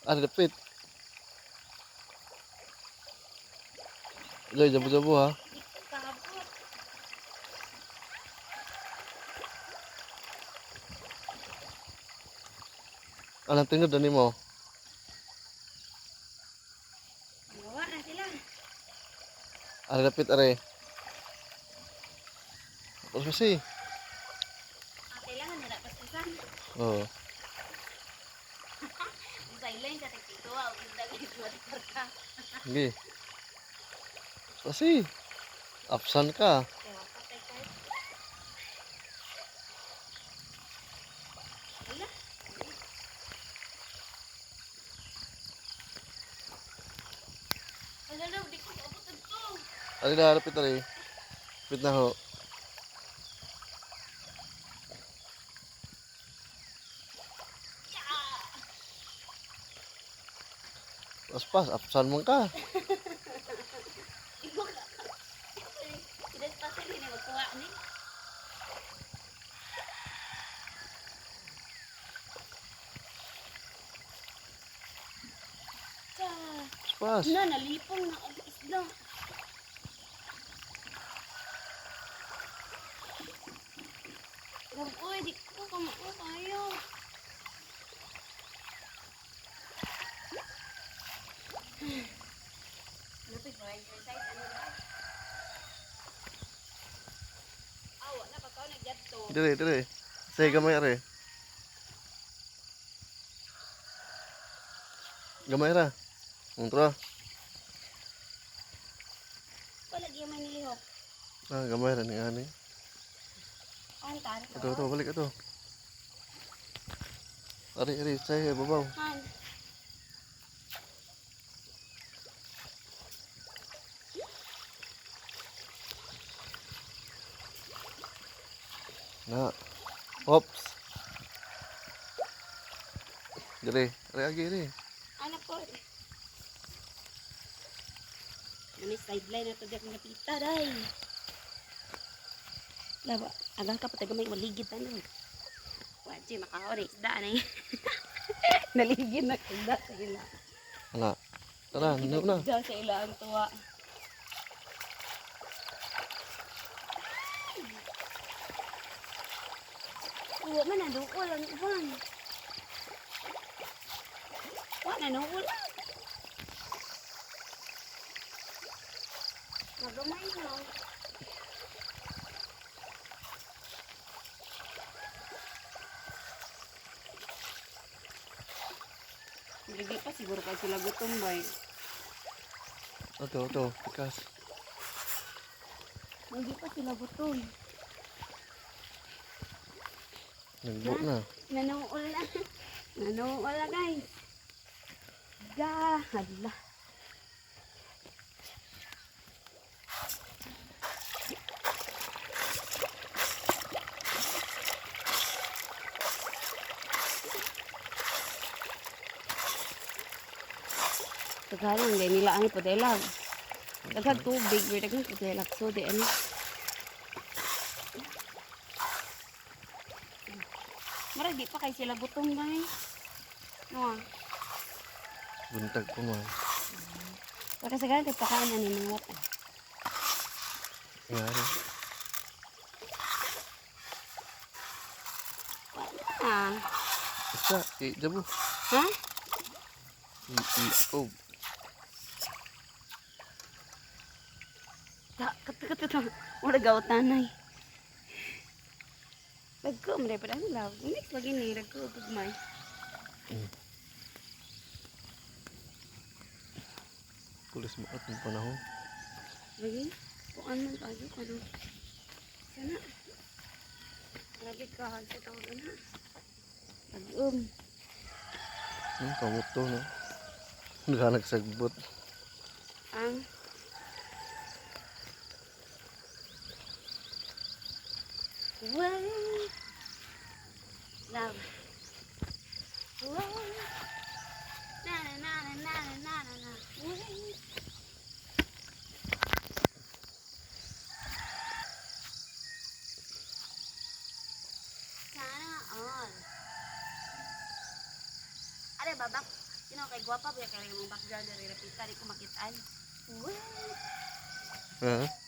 Ada dapit. Joy, jabo-jabo ha. Kabot. Anong tingod ani mo? Gawa na sila. Ada dapit are. Tapos kasi. Kailangan nila pastisan. Oh. Sideline sa tagtito. Huwag dagay sa karka. Sige. Kasi. Absan ka. Kaya patay ka. Wala. Alalaw, di ko abot ito. Ada dah dapit are. Dapit na ho. Pas, absan mo ka. Igo ka. Tidak pasti ini magkuha ni. Pas. Na, nalipong na ang isda. Uy, di ko kamao tayo. Lapit mo, exercise, ano ba? Awa na, pagkaw nagdadto. Dire. Say gamay are. Gamay ra. Tara. Wala di may nilihok. Ah, gamay ra ni ani. Ang tari ko. Ito, balik ito. Ari, say babaw. Han. Na. Hops. Dire, lagi ri. Anak ko. Nani sideline na to diak napita day. Laba, agang ka patay gamay maligid ano. Waji makahori isda na. Naligid na isda sa ila. Ana. Tara, nindot na. Isda sa ila ang tuwa. Uwa man na doon lang ibang. Wa na no ulan. Nagamay na. Lagi pa siguro pa sila gutom ba eh. Ito, pikas. Lagi pa sila gutom. Nagbo na. Nanuula. Nanuula guys. Hala. Sekarang dia nila ang putelag. Daghang tubig, may daghang putelag. So di ano. Mara di pa kay sila gutom ba eh. No. Buntag pa man. Pagkasagaran kay pakain na ni mga wata. Yari. Ah. Isa, jabo. Ha? Oh. Tak, kata. Udah gaut tanay. Lagko, may pa dahil lang. Next lagi ni, lagko, pagmay. Pulis mo at ng panahon. Lagi, kuan man tayo, ano. Sana. Lagi ka, sa tawag na. Lagi, Kamot to, no? Nagsagbot. ang wow. Love. Wow. Na. Wait. Sana all. Ada babak. Sino kay gwapa ba kay mong background na repita di ko makitaan. Wow. Ha?